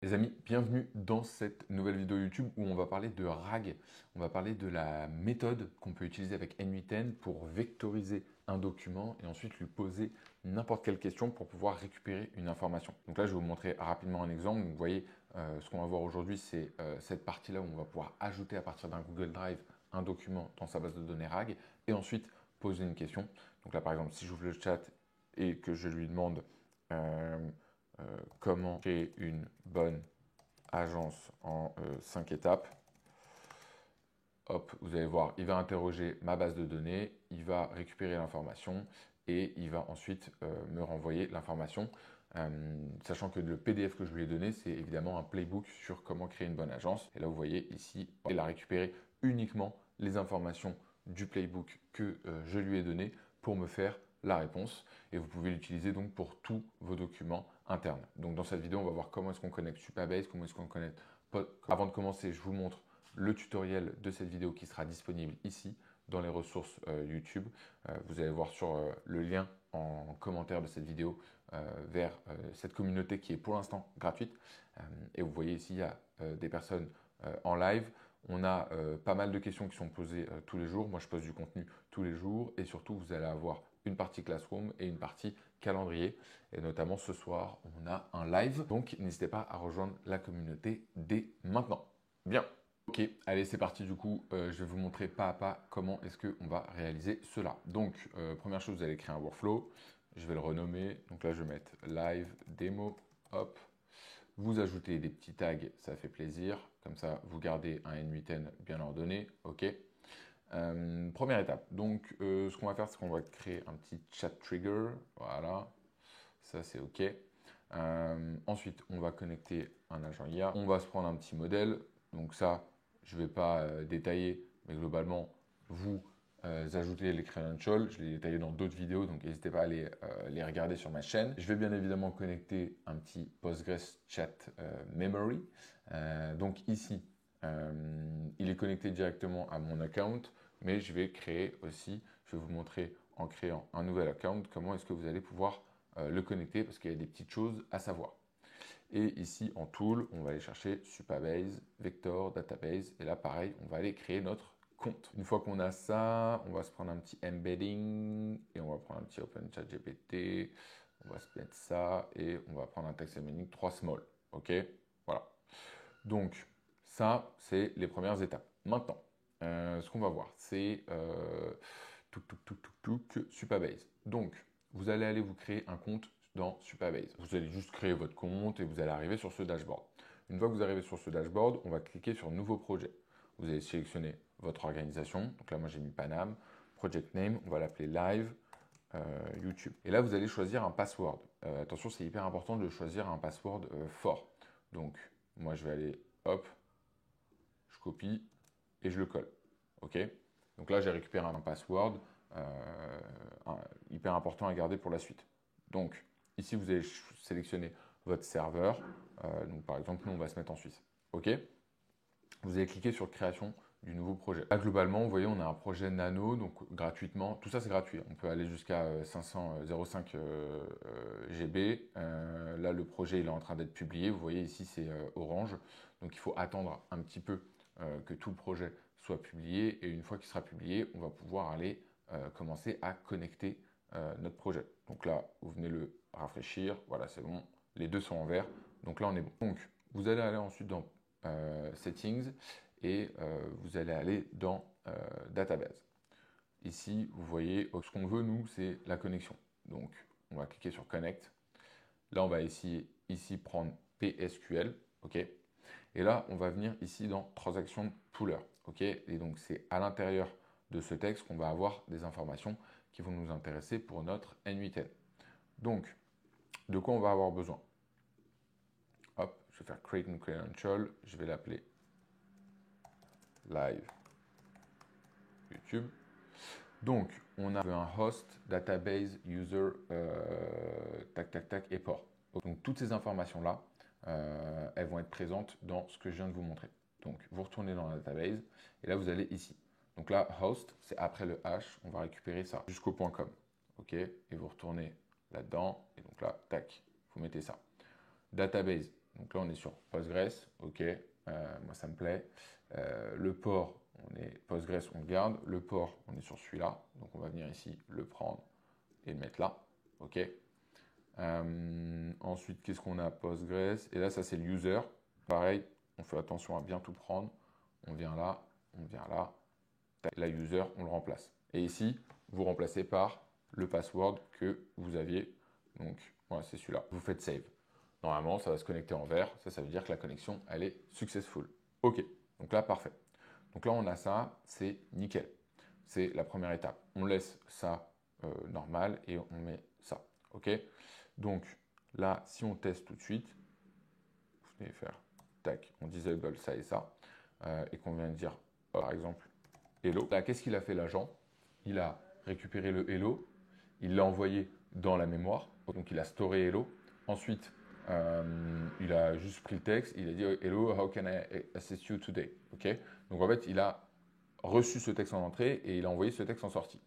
Les amis, bienvenue dans cette nouvelle vidéo YouTube où on va parler de RAG. On va parler de la méthode qu'on peut utiliser avec N8N pour vectoriser un document et ensuite lui poser n'importe quelle question pour pouvoir récupérer une information. Donc là, je vais vous montrer rapidement un exemple. Donc, vous voyez, ce qu'on va voir aujourd'hui, c'est cette partie-là où on va pouvoir ajouter à partir d'un Google Drive un document dans sa base de données RAG et ensuite poser une question. Donc là, par exemple, si j'ouvre le chat et que je lui demande comment créer une bonne agence en 5 étapes. Hop, vous allez voir, il va interroger ma base de données, il va récupérer l'information et il va ensuite me renvoyer l'information. Sachant que le PDF que je lui ai donné, c'est évidemment un playbook sur comment créer une bonne agence. Et là, vous voyez ici, il a récupéré uniquement les informations du playbook que je lui ai donné pour me faire la réponse. Et vous pouvez l'utiliser donc pour tous vos documents internes. Donc dans cette vidéo, on va voir comment est-ce qu'on connecte Supabase, comment est-ce qu'on connecte. Avant de commencer, je vous montre le tutoriel de cette vidéo qui sera disponible ici dans les ressources YouTube. Vous allez voir sur le lien en commentaire de cette vidéo vers cette communauté qui est pour l'instant gratuite. Et vous voyez ici, il y a des personnes en live. On a pas mal de questions qui sont posées tous les jours. Moi, je pose du contenu tous les jours. Et surtout, vous allez avoir une partie Classroom et une partie calendrier. Et notamment, ce soir, on a un live. Donc, n'hésitez pas à rejoindre la communauté dès maintenant. Bien. Ok, allez, c'est parti du coup. Je vais vous montrer pas à pas comment est-ce qu'on va réaliser cela. Donc, première chose, vous allez créer un workflow. Je vais le renommer. Donc là, je vais mettre live démo. Hop. Vous ajoutez des petits tags, ça fait plaisir. Comme ça, vous gardez un N8N bien ordonné. Ok. Première étape. Donc, ce qu'on va faire, c'est qu'on va créer un petit chat trigger. Voilà. Ça, c'est OK. Ensuite, on va connecter un agent IA. On va se prendre un petit modèle. Donc ça, je ne vais pas détailler, mais globalement, vous ajoutez les credentials. Je l'ai détaillé dans d'autres vidéos, donc n'hésitez pas à les regarder sur ma chaîne. Je vais bien évidemment connecter un petit Postgres Chat Memory. Donc ici, il est connecté directement à mon account, mais je vais créer aussi, je vais vous montrer en créant un nouvel account, comment est-ce que vous allez pouvoir le connecter, parce qu'il y a des petites choses à savoir. Et ici, en tool, on va aller chercher Supabase, Vector, Database. Et là, pareil, on va aller créer notre compte. Une fois qu'on a ça, on va se prendre un petit embedding et on va prendre un petit OpenChatGPT. On va se mettre ça et on va prendre un text embedding 3 small. OK? Voilà. Donc, ça, c'est les premières étapes. Maintenant, ce qu'on va voir, c'est Supabase. Donc, vous allez aller vous créer un compte dans Supabase. Vous allez juste créer votre compte et vous allez arriver sur ce dashboard. Une fois que vous arrivez sur ce dashboard, on va cliquer sur Nouveau projet. Vous allez sélectionner votre organisation. Donc là, moi, j'ai mis Panam. Project name, on va l'appeler Live YouTube. Et là, vous allez choisir un password. Attention, c'est hyper important de choisir un password fort. Donc, moi, je vais aller, hop, je copie et je le colle. OK? Donc là, j'ai récupéré un password hyper important à garder pour la suite. Donc, ici, vous allez sélectionner votre serveur. Donc, par exemple, nous, on va se mettre en Suisse. OK? Vous allez cliquer sur création du nouveau projet. Là, globalement, vous voyez, on a un projet nano, donc gratuitement. Tout ça, c'est gratuit. On peut aller jusqu'à 505 GB. Là, le projet, il est en train d'être publié. Vous voyez, ici, c'est orange. Donc, il faut attendre un petit peu que tout le projet soit publié. Et une fois qu'il sera publié, on va pouvoir aller commencer à connecter notre projet. Donc là, vous venez le rafraîchir. Voilà, c'est bon. Les deux sont en vert. Donc là, on est bon. Donc, vous allez aller ensuite dans Settings et vous allez aller dans Database. Ici, vous voyez, ce qu'on veut, nous, c'est la connexion. Donc, on va cliquer sur Connect. Là, on va ici prendre PSQL. OK. Et là, on va venir ici dans Transaction Pooler. OK. Et donc, c'est à l'intérieur de ce texte qu'on va avoir des informations qui vont nous intéresser pour notre N8N. Donc, de quoi on va avoir besoin? Hop, je vais faire Create New Credential. Je vais l'appeler Live YouTube. Donc, on a un host, database, user, tac, tac, tac, et port. Donc, toutes ces informations-là, elles vont être présentes dans ce que je viens de vous montrer. Donc, vous retournez dans la database, et là, vous allez ici. Donc là, host, c'est après le H, on va récupérer ça jusqu'au .com. OK? Et vous retournez là-dedans, et donc là, tac, vous mettez ça. Database, Donc là, on est sur Postgres. OK, moi, ça me plaît. Le port, on est Postgres, on le garde. Le port, on est sur celui-là. Donc, on va venir ici, le prendre et le mettre là. OK. Ensuite, qu'est-ce qu'on a? Postgres. Et là, ça, c'est le user. Pareil, on fait attention à bien tout prendre. On vient là, on vient là. La user, on le remplace. Et ici, vous remplacez par le password que vous aviez. Donc, voilà, c'est celui-là. Vous faites save. Normalement, ça va se connecter en vert. Ça veut dire que la connexion, elle est successful. OK. Donc là, parfait. Donc là, on a ça. C'est nickel. C'est la première étape. On laisse ça normal et on met ça. OK. Donc là, si on teste tout de suite, vous venez faire tac, on disable ça et ça, et qu'on vient de dire, par exemple, hello. Là, qu'est-ce qu'il a fait l'agent? Il a récupéré le hello, il l'a envoyé dans la mémoire, donc il a storé hello. Ensuite, il a juste pris le texte, il a dit hello, how can I assist you today? Ok. Donc en fait, il a reçu ce texte en entrée et il a envoyé ce texte en sortie.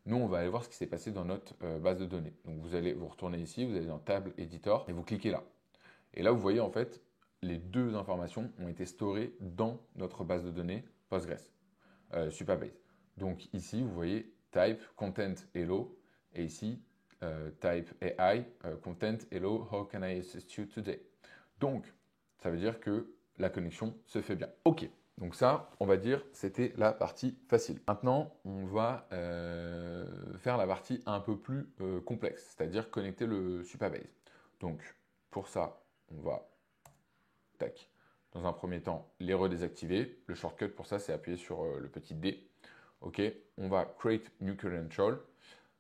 Nous, on va aller voir ce qui s'est passé dans notre base de données. Donc vous allez vous retourner ici, vous allez dans Table Editor et vous cliquez là. Et là, vous voyez en fait, les deux informations ont été storées dans notre base de données Postgres, Supabase. Donc ici, vous voyez type content hello et ici type AI content hello, how can I assist you today? Donc, ça veut dire que la connexion se fait bien. OK. Donc ça, on va dire, c'était la partie facile. Maintenant, on va faire la partie un peu plus complexe, c'est-à-dire connecter le Supabase. Donc, pour ça, on va, tac, dans un premier temps, les redésactiver. Le shortcut pour ça, c'est appuyer sur le petit D. OK, on va create new credential.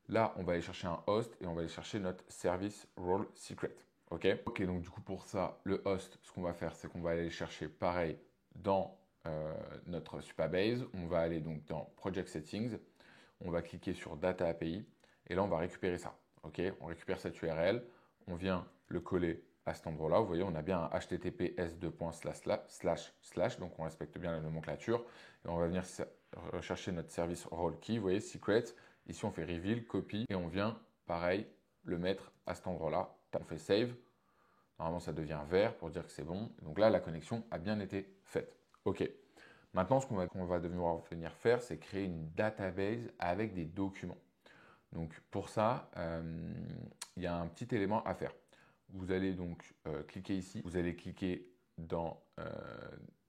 Là, on va aller chercher un host et on va aller chercher notre service role secret. OK, donc du coup, pour ça, le host, ce qu'on va faire, c'est qu'on va aller chercher pareil dans notre Supabase. On va aller donc dans Project Settings. On va cliquer sur Data API et là, on va récupérer ça. OK, on récupère cette URL. On vient le coller à cet endroit-là. Vous voyez, on a bien un https://, donc on respecte bien la nomenclature. Et on va venir rechercher notre service role key. Vous voyez, secret. Ici, on fait reveal, copy, et on vient, pareil, le mettre à cet endroit-là. On fait save. Normalement, ça devient vert pour dire que c'est bon. Donc là, la connexion a bien été faite. OK. Maintenant, ce qu'on va devoir venir faire, c'est créer une database avec des documents. Donc pour ça, il y a un petit élément à faire. Vous allez donc cliquer ici. Vous allez cliquer dans...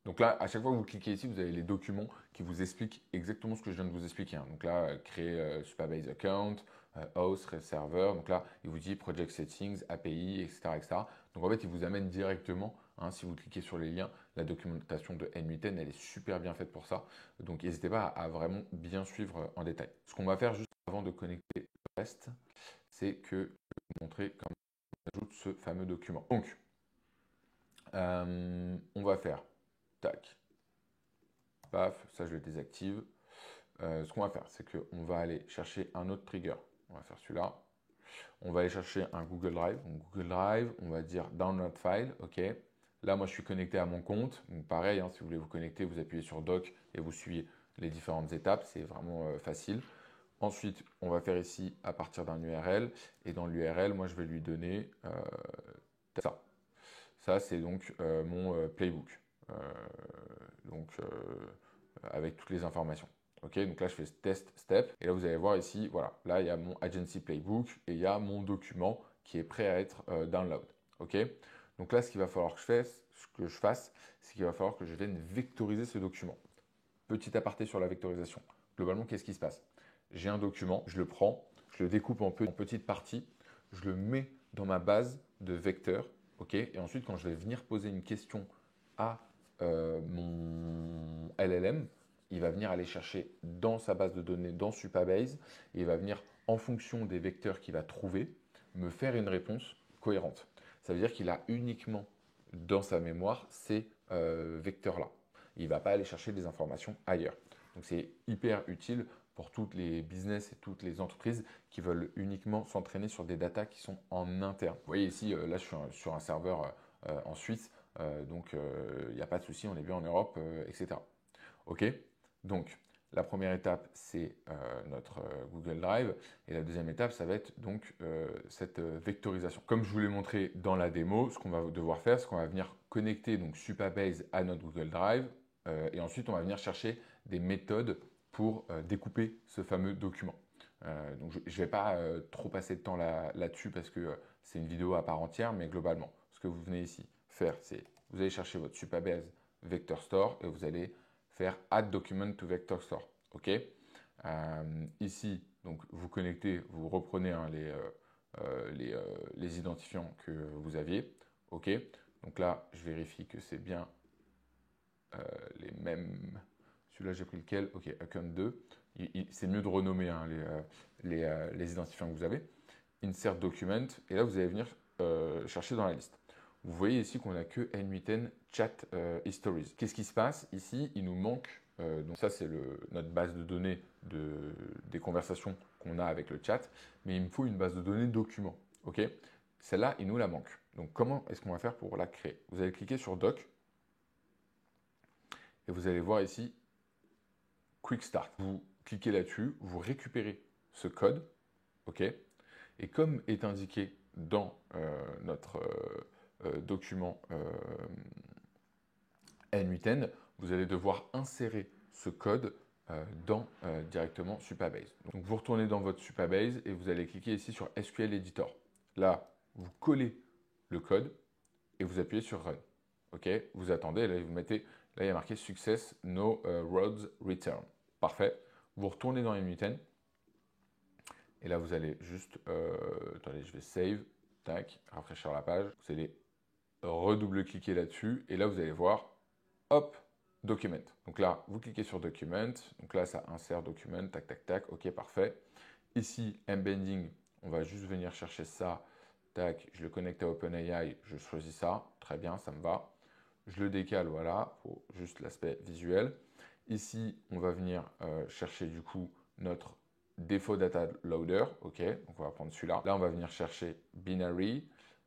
donc là, à chaque fois que vous cliquez ici, vous avez les documents qui vous expliquent exactement ce que je viens de vous expliquer. Hein. Donc là, créer Supabase account, host, serveur. Donc là, il vous dit project settings, API, etc., etc. Donc en fait, il vous amène directement, hein, si vous cliquez sur les liens, la documentation de N8N, elle est super bien faite pour ça. Donc n'hésitez pas à vraiment bien suivre en détail. Ce qu'on va faire juste avant de connecter le reste, c'est que je vais vous montrer comment on ajoute ce fameux document. Donc, on va faire tac, paf, ça je le désactive. Ce qu'on va faire, c'est qu'on va aller chercher un autre trigger. On va faire celui-là. On va aller chercher un Google Drive. Donc Google Drive, on va dire download file, ok. Là, moi, je suis connecté à mon compte. Donc pareil, hein, si vous voulez vous connecter, vous appuyez sur Doc et vous suivez les différentes étapes. C'est vraiment facile. Ensuite, on va faire ici à partir d'un URL. Et dans l'URL, moi, je vais lui donner ça. Ça, c'est donc mon playbook. Donc, avec toutes les informations. Ok, donc là, je fais test step. Et là, vous allez voir ici, voilà. Là, il y a mon agency playbook et il y a mon document qui est prêt à être download. Ok, donc là, ce qu'il va falloir que je fasse, c'est qu'il va falloir que je vienne vectoriser ce document. Petit aparté sur la vectorisation. Globalement, qu'est-ce qui se passe? J'ai un document, je le prends, je le découpe en petites parties, je le mets dans ma base de vecteurs, ok. Et ensuite, quand je vais venir poser une question à mon LLM, il va venir aller chercher dans sa base de données, dans Supabase, et il va venir, en fonction des vecteurs qu'il va trouver, me faire une réponse cohérente. Ça veut dire qu'il a uniquement dans sa mémoire ces vecteurs-là. Il ne va pas aller chercher des informations ailleurs. Donc c'est hyper utile pour toutes les business et toutes les entreprises qui veulent uniquement s'entraîner sur des datas qui sont en interne. Vous voyez ici, là je suis sur un serveur en Suisse, donc il n'y a pas de souci, on est bien en Europe, etc. Ok, donc La première étape, c'est notre Google Drive. Et la deuxième étape, ça va être donc cette vectorisation. Comme je vous l'ai montré dans la démo, ce qu'on va devoir faire, c'est qu'on va venir connecter donc Supabase à notre Google Drive. Et ensuite, on va venir chercher des méthodes pour découper ce fameux document. Donc je ne vais pas trop passer de temps là-dessus parce que c'est une vidéo à part entière, mais globalement, ce que vous venez ici faire, c'est vous allez chercher votre Supabase Vector Store et vous allez faire Add Document to Vector Store. OK. Ici, donc vous connectez, vous reprenez hein, les identifiants que vous aviez. OK. Donc là, je vérifie que c'est bien les mêmes. Celui-là, j'ai pris lequel? OK, Account 2. C'est mieux de renommer hein, les identifiants que vous avez. Insert Document. Et là, vous allez venir chercher dans la liste. Vous voyez ici qu'on n'a que N8N Chat Histories. Qu'est-ce qui se passe ici? Il nous manque, donc ça c'est notre base de données des conversations qu'on a avec le chat, mais il me faut une base de données documents. Ok. Celle-là, il nous la manque. Donc comment est-ce qu'on va faire pour la créer? Vous allez cliquer sur Doc et vous allez voir ici Quick Start. Vous cliquez là-dessus, vous récupérez ce code, ok. Et comme est indiqué dans notre document N8N, vous allez devoir insérer ce code dans directement Supabase. Donc vous retournez dans votre Supabase et vous allez cliquer ici sur SQL Editor. Là, vous collez le code et vous appuyez sur Run. OK, vous attendez, là vous mettez, là il y a marqué Success, No Roads Return. Parfait. Vous retournez dans N8N et là vous allez juste, attendez, je vais save, tac, rafraîchir la page. Vous allez redouble-cliquer là-dessus et là vous allez voir, hop, Document. Donc là, vous cliquez sur Document. Donc là, ça insère Document, tac, tac, tac. OK, parfait. Ici, Embedding, on va juste venir chercher ça. Tac, je le connecte à OpenAI, je choisis ça. Très bien, ça me va. Je le décale, voilà, pour juste l'aspect visuel. Ici, on va venir chercher du coup notre défaut data loader. OK, donc on va prendre celui-là. Là, on va venir chercher binary.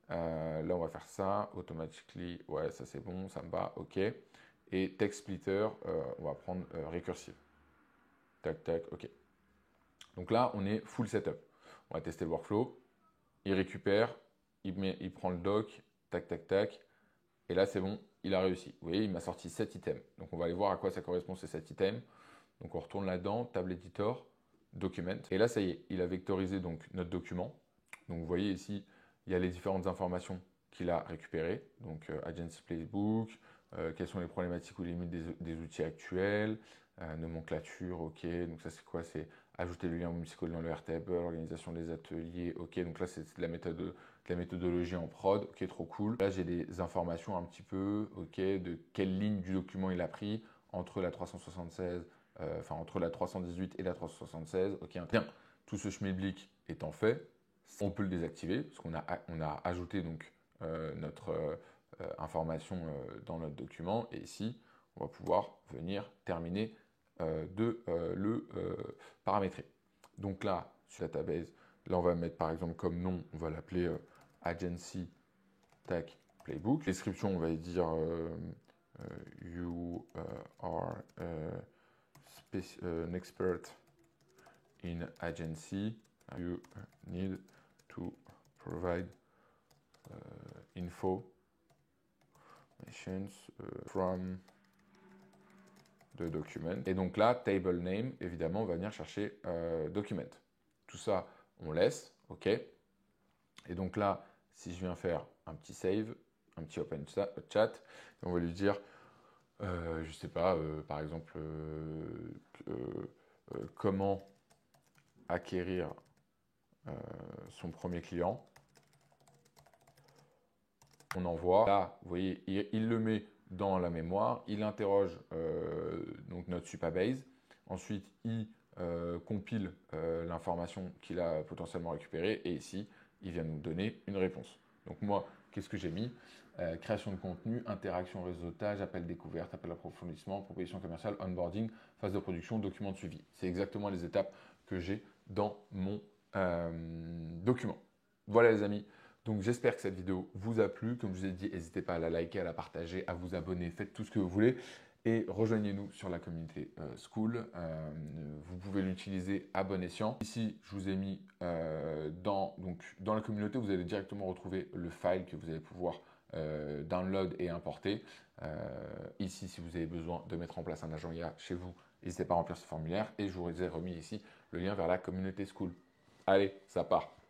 Là, on va faire ça. Automatically, ouais, ça c'est bon, ça me va. OK. Et text splitter, on va prendre recursive. Tac, tac, OK. Donc là, on est full setup. On va tester le workflow. Il récupère, il prend le doc, tac, tac, tac. Et là, c'est bon, il a réussi. Vous voyez, il m'a sorti 7 items. Donc on va aller voir à quoi ça correspond ces 7 items. Donc on retourne là-dedans, table editor, document. Et là, ça y est, il a vectorisé donc notre document. Donc vous voyez ici, il y a les différentes informations qu'il a récupérées. Donc Agency Playbook, quelles sont les problématiques ou limites des outils actuels, nomenclature, ok. Donc ça c'est quoi? C'est ajouter le lien musical dans le Airtable, organisation des ateliers, ok. Donc là c'est de la méthodologie en prod, ok, trop cool. Là j'ai des informations un petit peu, ok, de quelle ligne du document il a pris entre la 376, enfin entre la 318 et la 376, ok. Bien, tout ce schmilblick étant fait, on peut le désactiver parce qu'on a ajouté donc notre information dans notre document et ici on va pouvoir venir terminer de le paramétrer. Donc là sur database, là on va mettre par exemple comme nom, on va l'appeler agency tac playbook. Description on va dire you are an expert in agency, you need to provide informations from the document. Et donc là, table name, évidemment, on va venir chercher document. Tout ça, on laisse, OK. Et donc là, si je viens faire un petit save, un petit open chat, on va lui dire, je sais pas, par exemple, comment acquérir son premier client. On envoie. Là, vous voyez, il le met dans la mémoire, il interroge donc notre Supabase. Ensuite, il compile l'information qu'il a potentiellement récupérée et ici, il vient nous donner une réponse. Donc moi, qu'est-ce que j'ai mis? Création de contenu, interaction, réseautage, appel découverte, appel approfondissement, proposition commerciale, onboarding, phase de production, document de suivi. C'est exactement les étapes que j'ai dans mon document. Voilà les amis. Donc j'espère que cette vidéo vous a plu. Comme je vous ai dit, n'hésitez pas à la liker, à la partager, à vous abonner, faites tout ce que vous voulez. et rejoignez-nous sur la communauté School. Vous pouvez l'utiliser à bon escient. Ici, je vous ai mis dans la communauté, vous allez directement retrouver le file que vous allez pouvoir download et importer. Ici, si vous avez besoin de mettre en place un agent IA chez vous, n'hésitez pas à remplir ce formulaire et je vous ai remis ici le lien vers la communauté School. Allez, ça part.